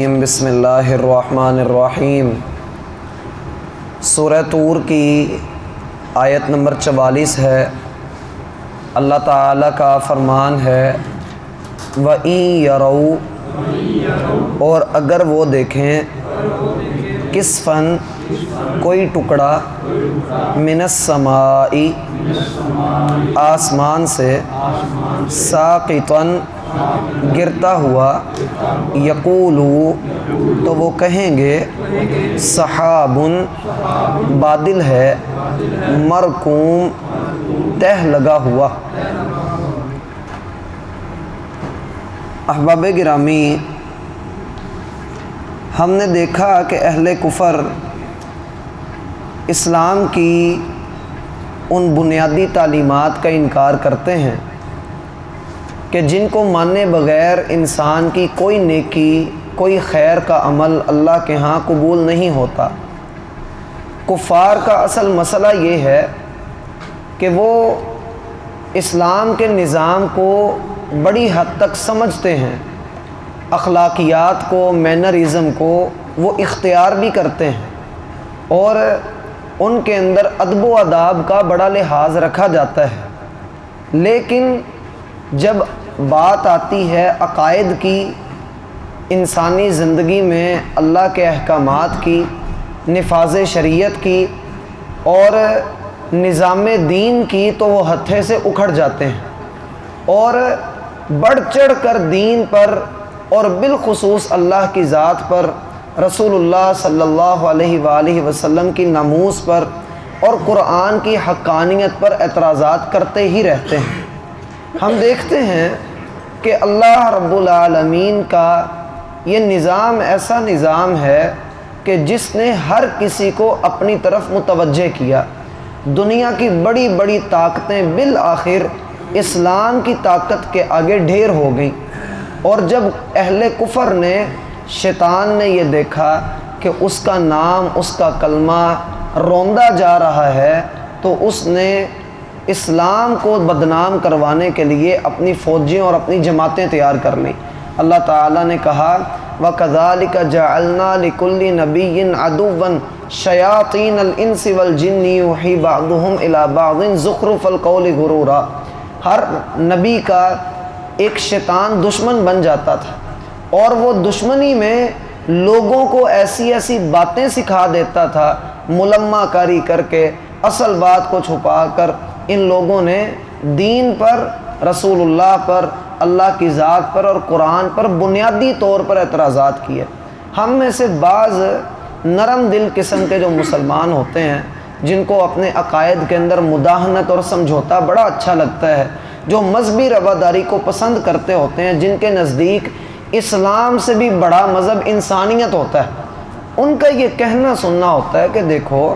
بسم اللہ الرحمن الرحیم۔ سورہ طور کی آیت نمبر 44 ہے۔ اللہ تعالیٰ کا فرمان ہے وَإِن يَرَوْا، اور اگر وہ دیکھیں کسفاً کوئی ٹکڑا من السماء آسمان سے ساقطاً گرتا ہوا یقولو تو وہ کہیں گے سحابٌ بادل ہے مرکوم تہ لگا ہوا۔ احباب گرامی، ہم نے دیکھا کہ اہل کفر اسلام کی ان بنیادی تعلیمات کا انکار کرتے ہیں کہ جن کو مانے بغیر انسان کی کوئی نیکی، کوئی خیر کا عمل اللہ کے ہاں قبول نہیں ہوتا۔ کفار کا اصل مسئلہ یہ ہے کہ وہ اسلام کے نظام کو بڑی حد تک سمجھتے ہیں، اخلاقیات کو، مینرزم کو وہ اختیار بھی کرتے ہیں، اور ان کے اندر ادب و آداب کا بڑا لحاظ رکھا جاتا ہے۔ لیکن جب بات آتی ہے عقائد کی، انسانی زندگی میں اللہ کے احکامات کی، نفاذ شریعت کی اور نظام دین کی، تو وہ ہتھے سے اکھڑ جاتے ہیں اور بڑھ چڑھ کر دین پر اور بالخصوص اللہ کی ذات پر، رسول اللہ صلی اللہ علیہ وآلہ وسلم کی ناموس پر اور قرآن کی حقانیت پر اعتراضات کرتے ہی رہتے ہیں۔ ہم دیکھتے ہیں کہ اللہ رب العالمین کا یہ نظام ایسا نظام ہے کہ جس نے ہر کسی کو اپنی طرف متوجہ کیا۔ دنیا کی بڑی بڑی طاقتیں بالآخر اسلام کی طاقت کے آگے ڈھیر ہو گئیں، اور جب اہل کفر نے، شیطان نے یہ دیکھا کہ اس کا نام، اس کا کلمہ روندا جا رہا ہے، تو اس نے اسلام کو بدنام کروانے کے لیے اپنی فوجیں اور اپنی جماعتیں تیار کر لیں۔ اللہ تعالیٰ نے کہا وَكَذَلِكَ جَعَلْنَا لِكُلِّ نَبِيٍّ عَدُوًّا شَيَاطِينَ الْإِنسِ وَالْجِنِّ يُوحِي بَعْضُهُمْ إِلَى بَعْضٍ زُخْرُفَ الْقَوْلِ غُرُورًا۔ ہر نبی کا ایک شیطان دشمن بن جاتا تھا، اور وہ دشمنی میں لوگوں کو ایسی ایسی باتیں سکھا دیتا تھا، ملمہ کاری کر کے، اصل بات کو چھپا کر۔ ان لوگوں نے دین پر، رسول اللہ پر، اللہ کی ذات پر اور قرآن پر بنیادی طور پر اعتراضات کیے۔ ہم میں سے بعض نرم دل قسم کے جو مسلمان ہوتے ہیں، جن کو اپنے عقائد کے اندر مداہنت اور سمجھوتا بڑا اچھا لگتا ہے، جو مذہبی رواداری کو پسند کرتے ہوتے ہیں، جن کے نزدیک اسلام سے بھی بڑا مذہب انسانیت ہوتا ہے، ان کا یہ کہنا سننا ہوتا ہے کہ دیکھو،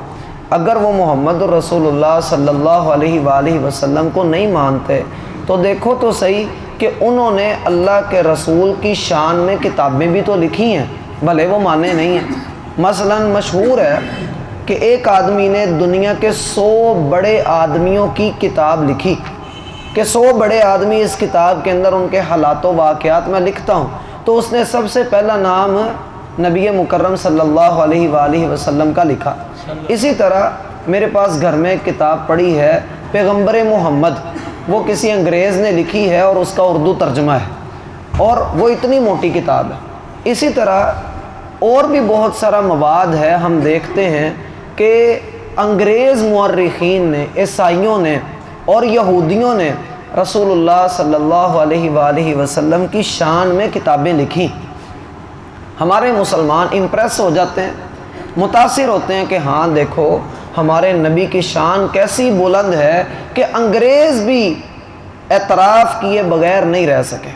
اگر وہ محمد رسول اللہ صلی اللہ علیہ وآلہ وسلم کو نہیں مانتے تو دیکھو تو صحیح کہ انہوں نے اللہ کے رسول کی شان میں کتابیں بھی تو لکھی ہیں، بھلے وہ مانے نہیں ہیں۔ مثلا مشہور ہے کہ ایک آدمی نے دنیا کے 100 بڑے آدمیوں کی کتاب لکھی کہ 100 بڑے آدمی اس کتاب کے اندر ان کے حالات و واقعات میں لکھتا ہوں، تو اس نے سب سے پہلا نام نبی مکرم صلی اللہ علیہ وآلہ وسلم کا لکھا۔ اسی طرح میرے پاس گھر میں ایک کتاب پڑی ہے پیغمبر محمد، وہ کسی انگریز نے لکھی ہے اور اس کا اردو ترجمہ ہے، اور وہ اتنی موٹی کتاب ہے۔ اسی طرح اور بھی بہت سارا مواد ہے۔ ہم دیکھتے ہیں کہ انگریز مورخین نے، عیسائیوں نے اور یہودیوں نے رسول اللہ صلی اللہ علیہ وآلہ وسلم کی شان میں کتابیں لکھی۔ ہمارے مسلمان امپریس ہو جاتے ہیں، متاثر ہوتے ہیں کہ ہاں دیکھو ہمارے نبی کی شان کیسی بلند ہے کہ انگریز بھی اعتراف کیے بغیر نہیں رہ سکے،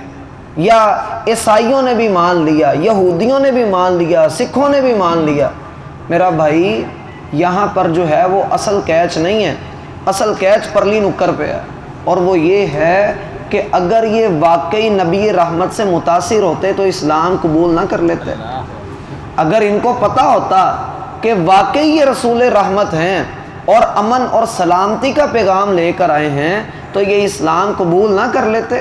یا عیسائیوں نے بھی مان لیا، یہودیوں نے بھی مان لیا، سکھوں نے بھی مان لیا۔ میرا بھائی، یہاں پر جو ہے وہ اصل کیچ نہیں ہے، اصل کیچ پرلی نکر پہ ہے، اور وہ یہ ہے کہ اگر یہ واقعی نبی رحمت سے متاثر ہوتے تو اسلام قبول نہ کر لیتے۔ اگر ان کو پتہ ہوتا کہ واقعی یہ رسول رحمت ہیں اور امن اور سلامتی کا پیغام لے کر آئے ہیں، تو یہ اسلام قبول نہ کر لیتے۔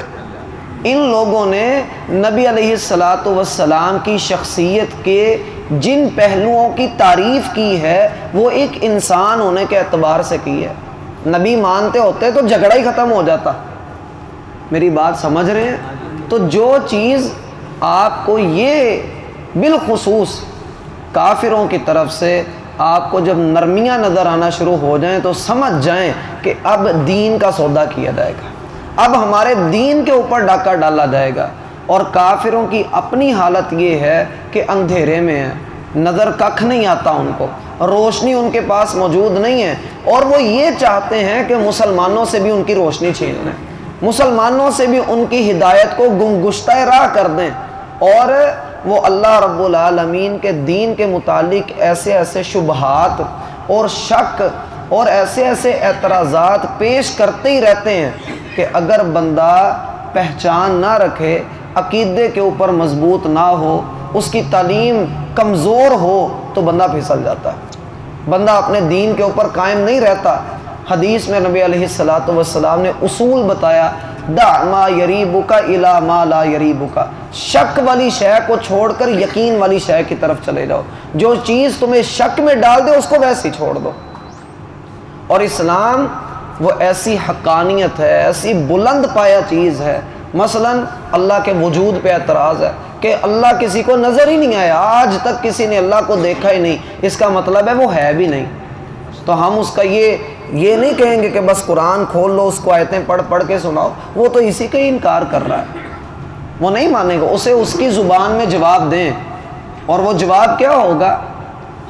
ان لوگوں نے نبی علیہ الصلاۃ والسلام کی شخصیت کے جن پہلوؤں کی تعریف کی ہے وہ ایک انسان ہونے کے اعتبار سے کی ہے۔ نبی مانتے ہوتے تو جھگڑا ہی ختم ہو جاتا۔ میری بات سمجھ رہے ہیں؟ تو جو چیز آپ کو یہ بالخصوص کافروں کی طرف سے آپ کو جب نرمیاں نظر آنا شروع ہو جائیں تو سمجھ جائیں کہ اب دین کا سودا کیا جائے گا، اب ہمارے دین کے اوپر ڈاکہ ڈالا جائے گا۔ اور کافروں کی اپنی حالت یہ ہے کہ اندھیرے میں ہے، نظر ککھ نہیں آتا، ان کو روشنی ان کے پاس موجود نہیں ہے، اور وہ یہ چاہتے ہیں کہ مسلمانوں سے بھی ان کی روشنی چھین لیں، مسلمانوں سے بھی ان کی ہدایت کو گمگشتہ راہ کر دیں، اور وہ اللہ رب العالمین کے دین کے متعلق ایسے ایسے شبہات اور شک اور ایسے ایسے اعتراضات پیش کرتے ہی رہتے ہیں کہ اگر بندہ پہچان نہ رکھے، عقیدے کے اوپر مضبوط نہ ہو، اس کی تعلیم کمزور ہو تو بندہ پھسل جاتا ہے، بندہ اپنے دین کے اوپر قائم نہیں رہتا۔ حدیث میں نبی علیہ الصلاۃ والسلام نے اصول بتایا، دع ما یریبک الی ما لا یریبک، شک والی شے کو چھوڑ کر یقین والی شے کی طرف چلے جاؤ، جو چیز تمہیں شک میں ڈال دے اس کو ویسے ہی چھوڑ دو۔ اور اسلام وہ ایسی حقانیت ہے، ایسی بلند پایا چیز ہے۔ مثلا اللہ کے وجود پہ اعتراض ہے کہ اللہ کسی کو نظر ہی نہیں آیا، آج تک کسی نے اللہ کو دیکھا ہی نہیں، اس کا مطلب ہے وہ ہے بھی نہیں۔ تو ہم اس کا یہ نہیں کہیں گے کہ بس قرآن کھول لو، اس کو آیتیں پڑھ پڑھ کے سناؤ، وہ تو اسی کا ہی انکار کر رہا ہے، وہ نہیں مانے گا۔ اسے اس کی زبان میں جواب دیں، اور وہ جواب کیا ہوگا؟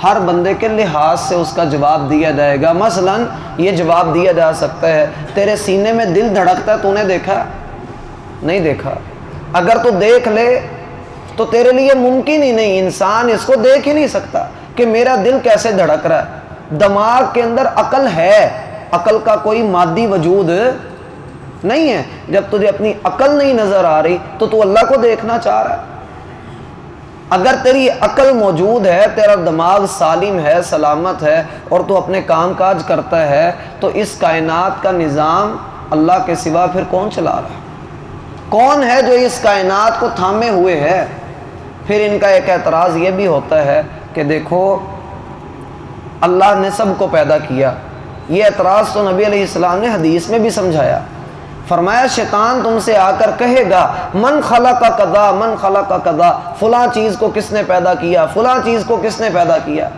ہر بندے کے لحاظ سے اس کا جواب دیا جائے گا۔ مثلا یہ جواب دیا جا سکتا ہے، تیرے سینے میں دل دھڑکتا ہے، تو نے دیکھا؟ نہیں دیکھا۔ اگر تو دیکھ لے تو تیرے لیے ممکن ہی نہیں، انسان اس کو دیکھ ہی نہیں سکتا کہ میرا دل کیسے دھڑک رہا ہے۔ دماغ کے اندر عقل ہے، عقل کا کوئی مادی وجود نہیں ہے۔ جب تجھے اپنی عقل نہیں نظر آ رہی تو اللہ کو دیکھنا چاہ رہا ہے۔ اگر تیری عقل موجود ہے، تیرا دماغ سالم ہے، سلامت ہے، اور تو اپنے کام کاج کرتا ہے، تو اس کائنات کا نظام اللہ کے سوا پھر کون چلا رہا ہے؟ کون ہے جو اس کائنات کو تھامے ہوئے ہے؟ پھر ان کا ایک اعتراض یہ بھی ہوتا ہے کہ دیکھو اللہ نے سب کو پیدا کیا۔ یہ اعتراض تو نبی علیہ السلام نے حدیث میں بھی سمجھایا، فرمایا شیطان تم سے آ کر کہے گا من خلق کذا من خلق کذا، فلاں چیز کو کس نے پیدا کیا، فلاں چیز کو کس نے پیدا کیا،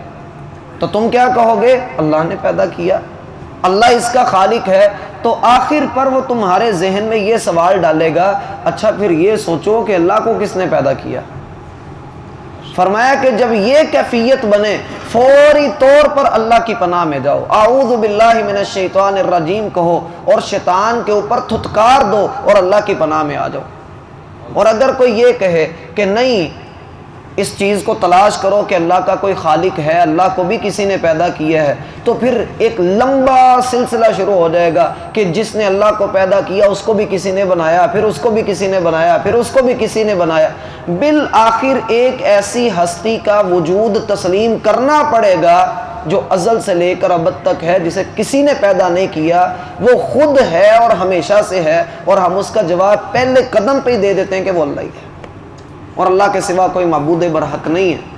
تو تم کیا کہو گے؟ اللہ نے پیدا کیا، اللہ اس کا خالق ہے۔ تو آخر پر وہ تمہارے ذہن میں یہ سوال ڈالے گا، اچھا پھر یہ سوچو کہ اللہ کو کس نے پیدا کیا۔ فرمایا کہ جب یہ کیفیت بنے فوری طور پر اللہ کی پناہ میں جاؤ، اعوذ باللہ من الشیطان الرجیم کہو، اور شیطان کے اوپر تھتکار دو اور اللہ کی پناہ میں آ جاؤ۔ اور اگر کوئی یہ کہے کہ نہیں، اس چیز کو تلاش کرو کہ اللہ کا کوئی خالق ہے، اللہ کو بھی کسی نے پیدا کیا ہے، تو پھر ایک لمبا سلسلہ شروع ہو جائے گا کہ جس نے اللہ کو پیدا کیا اس کو بھی کسی نے بنایا، پھر اس کو بھی کسی نے بنایا، پھر اس کو بھی کسی نے بنایا، بالآخر ایک ایسی ہستی کا وجود تسلیم کرنا پڑے گا جو ازل سے لے کر ابد تک ہے، جسے کسی نے پیدا نہیں کیا، وہ خود ہے اور ہمیشہ سے ہے، اور ہم اس کا جواب پہلے قدم پہ ہی دے دیتے ہیں کہ وہ اللہ ہی ہے، اور اللہ کے سوا کوئی معبود برحق نہیں ہے۔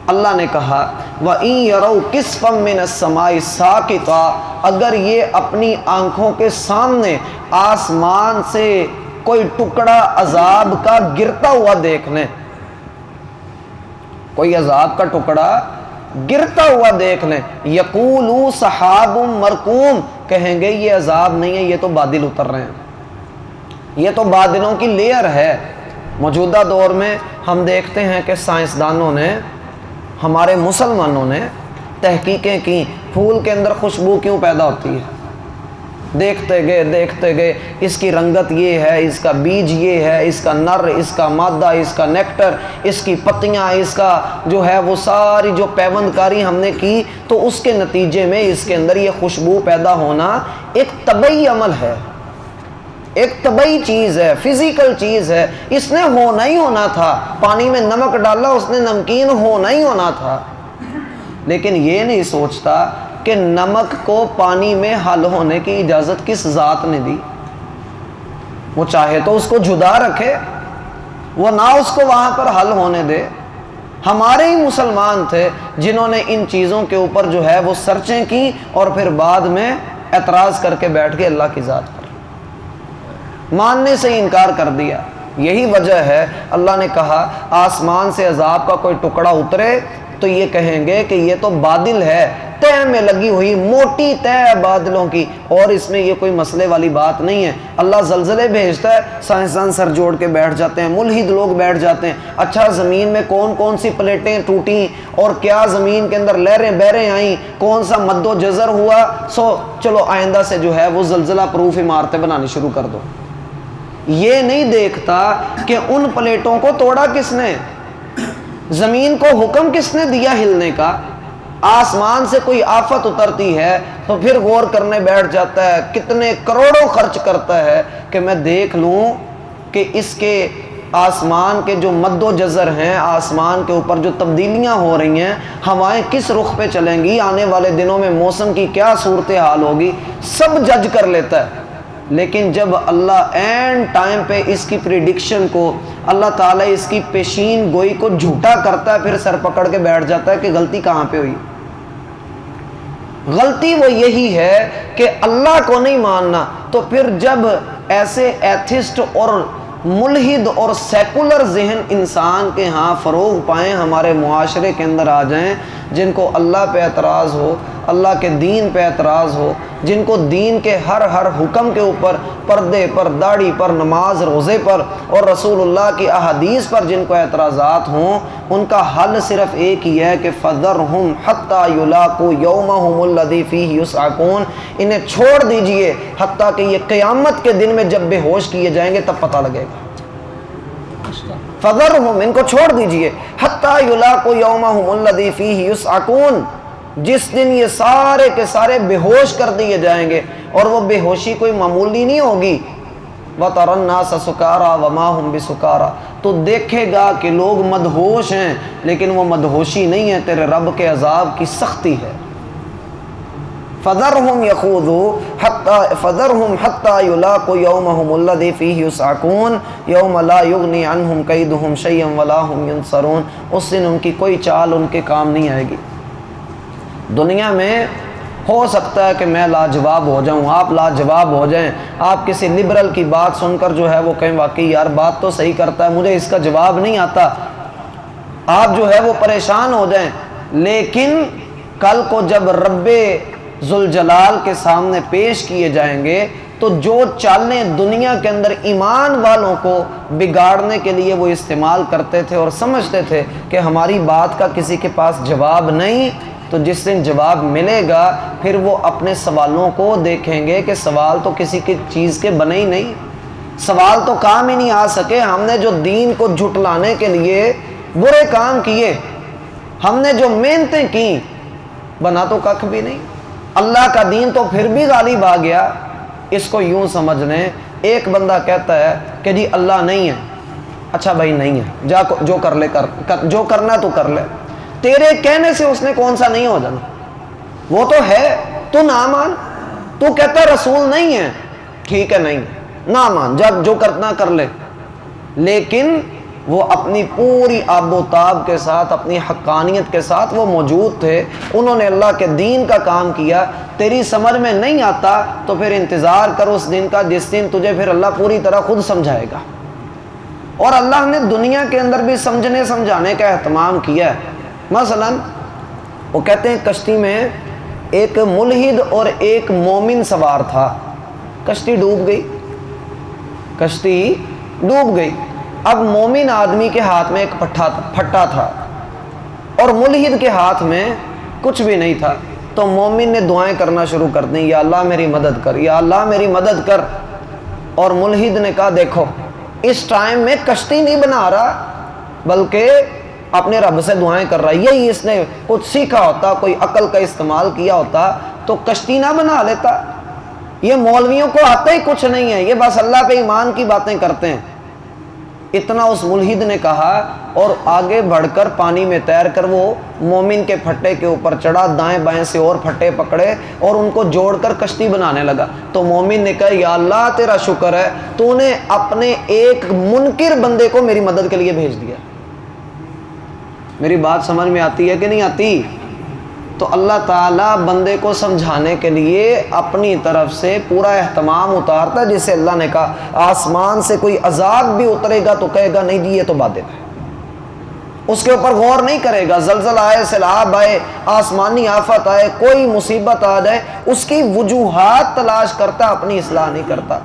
اللہ نے کہا وَإِن يَرَوْا كِسْفًا مِّنَ السَّمَاءِ سَاقِطًا، اگر یہ اپنی آنکھوں کے سامنے آسمان سے کوئی ٹکڑا عذاب کا گرتا ہوا دیکھ لیں، کوئی عذاب کا ٹکڑا گرتا ہوا دیکھ لیں، یقولوا سحاب مرکوم، کہیں گے یہ عذاب نہیں ہے، یہ تو بادل اتر رہے ہیں، یہ تو بادلوں کی لیئر ہے۔ موجودہ دور میں ہم دیکھتے ہیں کہ سائنسدانوں نے، ہمارے مسلمانوں نے تحقیقیں کی، پھول کے اندر خوشبو کیوں پیدا ہوتی ہے، دیکھتے گئے اس کی رنگت یہ ہے، اس کا بیج یہ ہے، اس کا نر، اس کا مادہ، اس کا نیکٹر، اس کی پتیاں، اس کا جو ہے وہ ساری جو پیوند کاری ہم نے کی، تو اس کے نتیجے میں اس کے اندر یہ خوشبو پیدا ہونا ایک طبعی عمل ہے، ایک طبعی چیز ہے، فزیکل چیز ہے، اس نے ہونا ہی ہونا تھا، پانی میں نمک ڈالا اس نے نمکین ہونا ہی ہونا تھا۔ لیکن یہ نہیں سوچتا کہ نمک کو پانی میں حل ہونے کی اجازت کس ذات نے دی؟ وہ چاہے تو اس کو جدا رکھے، وہ نہ اس کو وہاں پر حل ہونے دے۔ ہمارے ہی مسلمان تھے جنہوں نے ان چیزوں کے اوپر جو ہے وہ سرچیں کی اور پھر بعد میں اعتراض کر کے بیٹھ گئے اللہ کی ذات پر، ماننے سے ہی انکار کر دیا۔ یہی وجہ ہے اللہ نے کہا آسمان سے عذاب کا کوئی ٹکڑا اترے تو یہ کہیں گے کہ یہ تو بادل ہے، تہ میں لگی ہوئی موٹی تہ ہے بادلوں کی، اور اس میں یہ کوئی مسئلے والی بات نہیں ہے۔ اللہ زلزلے بھیجتا ہے، سائنسدان سر جوڑ کے بیٹھ جاتے ہیں، ملحد لوگ بیٹھ جاتے ہیں، اچھا زمین میں کون کون سی پلیٹیں ٹوٹیں اور کیا زمین کے اندر لہریں بحریں آئیں، کون سا مد و جزر ہوا، چلو آئندہ سے جو ہے وہ زلزلہ پروف عمارتیں بنانی شروع کر دو۔ یہ نہیں دیکھتا کہ ان پلیٹوں کو توڑا کس نے، زمین کو حکم کس نے دیا ہلنے کا۔ آسمان سے کوئی آفت اترتی ہے تو پھر غور کرنے بیٹھ جاتا ہے، کتنے کروڑوں خرچ کرتا ہے کہ میں دیکھ لوں کہ اس کے آسمان کے جو مد و جزر ہیں، آسمان کے اوپر جو تبدیلیاں ہو رہی ہیں، ہوائیں کس رخ پہ چلیں گی، آنے والے دنوں میں موسم کی کیا صورتحال ہوگی، سب جج کر لیتا ہے۔ لیکن جب اللہ اینڈ ٹائم پہ اس کی پریڈکشن کو، اللہ تعالیٰ اس کی پیشین گوئی کو جھوٹا کرتا ہے، پھر سر پکڑ کے بیٹھ جاتا ہے کہ غلطی کہاں پہ ہوئی۔ غلطی وہ یہی ہے کہ اللہ کو نہیں ماننا۔ تو پھر جب ایسے ایتھسٹ اور ملحد اور سیکولر ذہن انسان کے ہاں فروغ پائیں، ہمارے معاشرے کے اندر آ جائیں، جن کو اللہ پہ اعتراض ہو، اللہ کے دین پہ اعتراض ہو، جن کو دین کے ہر حکم کے اوپر، پردے پر، داڑھی پر، نماز روزے پر اور رسول اللہ کی احادیث پر جن کو اعتراضات ہوں، ان کا حل صرف ایک ہی ہے کہ فَذَرْهُمْ حَتَّى يُلَاقُوا يَوْمَهُمُ الَّذِي فِيهِ يُسْعَقُونَ، انہیں چھوڑ دیجئے حتیٰ کہ یہ قیامت کے دن میں جب بے ہوش کیے جائیں گے تب پتہ لگے گا۔ فَذَرْهُمْ، ان کو چھوڑ دیجئے، حَتَّى يُلَاقُوا يَوْمَهُمُ الَّذِي فِيهِ يُسْعَقُونَ، جس دن یہ سارے کے سارے بے ہوش کر دیے جائیں گے، اور وہ بے ہوشی کوئی معمولی نہیں ہوگی۔ وَتَرَى النَّاسَ سُكَارَىٰ وَمَا هُمْ بِسُكَارَىٰ، تو دیکھے گا کہ لوگ مدہوش ہیں لیکن وہ مدہوشی نہیں ہے، تیرے رب کے عذاب کی سختی ہے۔ فَذَرْهُمْ يَخُوضُوا فَذَرْهُمْ حَتَّى يُلَاقُوا يَوْمَهُمُ الَّذِي فِيهِ يُسْعَقُونَ يَوْمَ لَا يُغْنِي عَنْهُمْ كَيْدُهُمْ شَيْئًا وَلَا هُمْ يُنصَرُونَ، اس دن ان کی کوئی چال ان کے کام نہیں آئے گی۔ دنیا میں ہو سکتا ہے کہ میں لاجواب ہو جاؤں، آپ لاجواب ہو جائیں، آپ کسی لبرل کی بات سن کر جو ہے وہ کہیں واقعی یار بات تو صحیح کرتا ہے، مجھے اس کا جواب نہیں آتا، آپ جو ہے وہ پریشان ہو جائیں، لیکن کل کو جب رب ذوالجلال کے سامنے پیش کیے جائیں گے تو جو چالیں دنیا کے اندر ایمان والوں کو بگاڑنے کے لیے وہ استعمال کرتے تھے اور سمجھتے تھے کہ ہماری بات کا کسی کے پاس جواب نہیں، تو جس دن جواب ملے گا پھر وہ اپنے سوالوں کو دیکھیں گے کہ سوال تو کسی کی چیز کے بنے ہی نہیں، سوال تو کام ہی نہیں آ سکے، ہم نے جو دین کو جھٹلانے کے لیے برے کام کیے، ہم نے جو محنتیں کی، بنا تو ککھ بھی نہیں، اللہ کا دین تو پھر بھی غالب آ گیا۔ اس کو یوں سمجھ لیں، ایک بندہ کہتا ہے کہ جی اللہ نہیں ہے، اچھا بھائی نہیں ہے، جا جو کر لے جو کرنا تو کر لے، تیرے کہنے سے اس نے کون سا نہیں ہو جانا، وہ تو ہے، تو نہ مان، تو کہتا رسول نہیں ہے، ٹھیک ہے نہیں نہ مان، جب جو کرنا کر لے، لیکن وہ اپنی پوری آب و تاب کے ساتھ، اپنی حقانیت کے ساتھ وہ موجود تھے، انہوں نے اللہ کے دین کا کام کیا۔ تیری سمجھ میں نہیں آتا تو پھر انتظار کر اس دن کا جس دن تجھے پھر اللہ پوری طرح خود سمجھائے گا، اور اللہ نے دنیا کے اندر بھی سمجھنے سمجھانے کا اہتمام کیا ہے۔ مثلا وہ کہتے ہیں کشتی میں ایک ملحد اور ایک مومن سوار تھا، کشتی ڈوب گئی، کشتی ڈوب گئی۔ اب مومن آدمی کے ہاتھ میں ایک پھٹا تھا اور ملحد کے ہاتھ میں کچھ بھی نہیں تھا، تو مومن نے دعائیں کرنا شروع کر دیں، یا اللہ میری مدد کر، یا اللہ میری مدد کر، اور ملحد نے کہا دیکھو اس ٹائم میں کشتی نہیں بنا رہا بلکہ اپنے رب سے دعائیں کر رہا ہے، یہی اس نے کچھ سیکھا ہوتا، کوئی عقل کا استعمال کیا ہوتا تو کشتی نہ بنا لیتا۔ یہ مولویوں کو آتا ہی کچھ نہیں ہے، یہ بس اللہ پہ ایمان کی باتیں کرتے ہیں، اتنا اس ملحد نے کہا اور آگے بڑھ کر پانی میں تیر کر وہ مومن کے پھٹے کے اوپر چڑھا، دائیں بائیں سے اور پھٹے پکڑے اور ان کو جوڑ کر کشتی بنانے لگا۔ تو مومن نے کہا یا اللہ تیرا شکر ہے، تو نے اپنے ایک منکر بندے کو میری مدد کے لیے بھیج دیا۔ میری بات سمجھ میں آتی ہے کہ نہیں آتی؟ تو اللہ تعالیٰ بندے کو سمجھانے کے لیے اپنی طرف سے پورا اہتمام اتارتا ہے، جسے اللہ نے کہا آسمان سے کوئی عذاب بھی اترے گا تو کہے گا نہیں جی یہ تو باطل ہے، اس کے اوپر غور نہیں کرے گا۔ زلزلہ آئے، سیلاب آئے، آسمانی آفت آئے، کوئی مصیبت آ جائے، اس کی وجوہات تلاش کرتا، اپنی اصلاح نہیں کرتا۔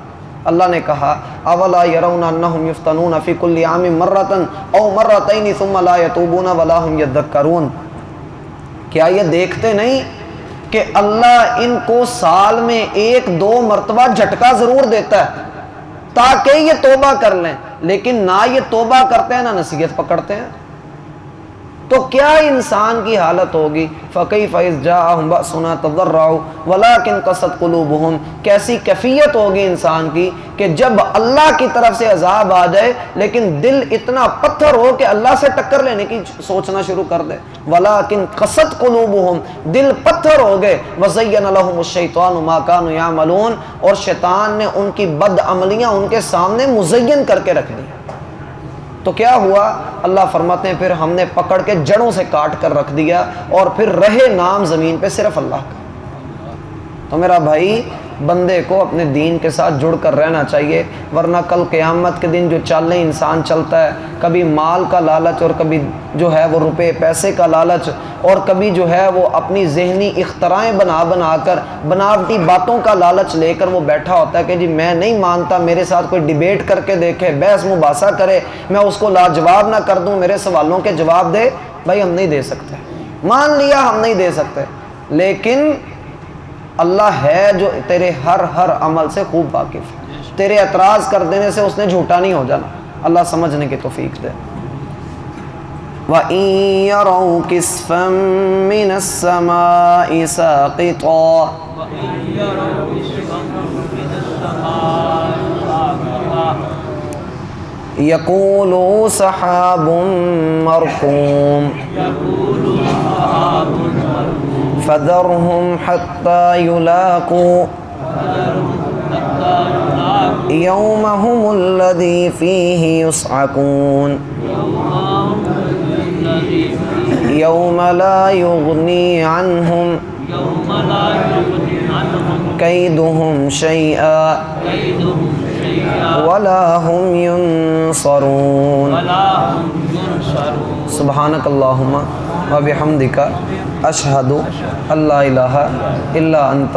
اللہ نے کہا اولا یرون انہم یفتنون فی کل عام مرۃ او مرتین ثم لا یتوبون ولا هم یذکرون، کیا یہ دیکھتے نہیں کہ اللہ ان کو سال میں 1-2 مرتبہ جھٹکا ضرور دیتا ہے تاکہ یہ توبہ کر لیں، لیکن نہ یہ توبہ کرتے ہیں نہ نصیحت پکڑتے ہیں۔ تو کیا انسان کی حالت ہوگی؟ فَكَيْفَ إِذْ جَاءَهُمْ بَأْسُنَا تَضَرَّعُوا وَلَكِنْ قَسَتْ قُلُوبُهُمْ، کیسی کیفیت ہوگی انسان کی کہ جب اللہ کی طرف سے عذاب آ جائے لیکن دل اتنا پتھر ہو کہ اللہ سے ٹکر لینے کی سوچنا شروع کر دے۔ وَلَكِنْ قَسَتْ قُلُوبُهُمْ، دل پتھر ہو گئے۔ وَزَيَّنَ لَهُمُ الشَّيْطَانُ مَا كَانُوا يَعْمَلُونَ، اور شیطان نے ان کی بد عملیاں ان کے سامنے مزین کر کے رکھ دی۔ تو کیا ہوا؟ اللہ فرماتے ہیں پھر ہم نے پکڑ کے جڑوں سے کاٹ کر رکھ دیا اور پھر رہے نام زمین پہ صرف اللہ کا۔ تو میرا بھائی بندے کو اپنے دین کے ساتھ جڑ کر رہنا چاہیے، ورنہ کل قیامت کے دن جو چالیں انسان چلتا ہے، کبھی مال کا لالچ اور کبھی جو ہے وہ روپے پیسے کا لالچ، اور کبھی جو ہے وہ اپنی ذہنی اختراعیں بنا کر بناوٹی باتوں کا لالچ لے کر وہ بیٹھا ہوتا ہے کہ جی میں نہیں مانتا، میرے ساتھ کوئی ڈیبیٹ کر کے دیکھے، بحث مباحثہ کرے، میں اس کو لاجواب نہ کر دوں، میرے سوالوں کے جواب دے۔ بھائی ہم نہیں دے سکتے، مان لیا ہم نہیں دے سکتے، لیکن اللہ ہے جو تیرے ہر عمل سے خوب واقف ہے، تیرے اعتراض کر دینے سے اس نے جھوٹا نہیں ہو جانا۔ اللہ سمجھنے کی توفیق دے۔ وَإِن يَرَوْا كِسْفًا مِّنَ السَّمَاءِ سَاقِطًا يَقُولُوا سَحَابٌ مَّرْكُومٌ فَذَرْهُمْ حَتَّى يُلَاقُوا يَوْمَهُمُ الَّذِي فِيهِ يُصْعَقُونَ يَوْمَ لَا يُغْنِي عَنْهُمْ كَيْدُهُمْ شَيْئًا وَلَا هُمْ يُنصَرُونَ۔ سبحانک اللہم وبحمدک اشہد ان لا الہ الا انت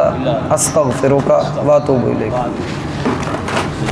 استغفرک واتوب الیک۔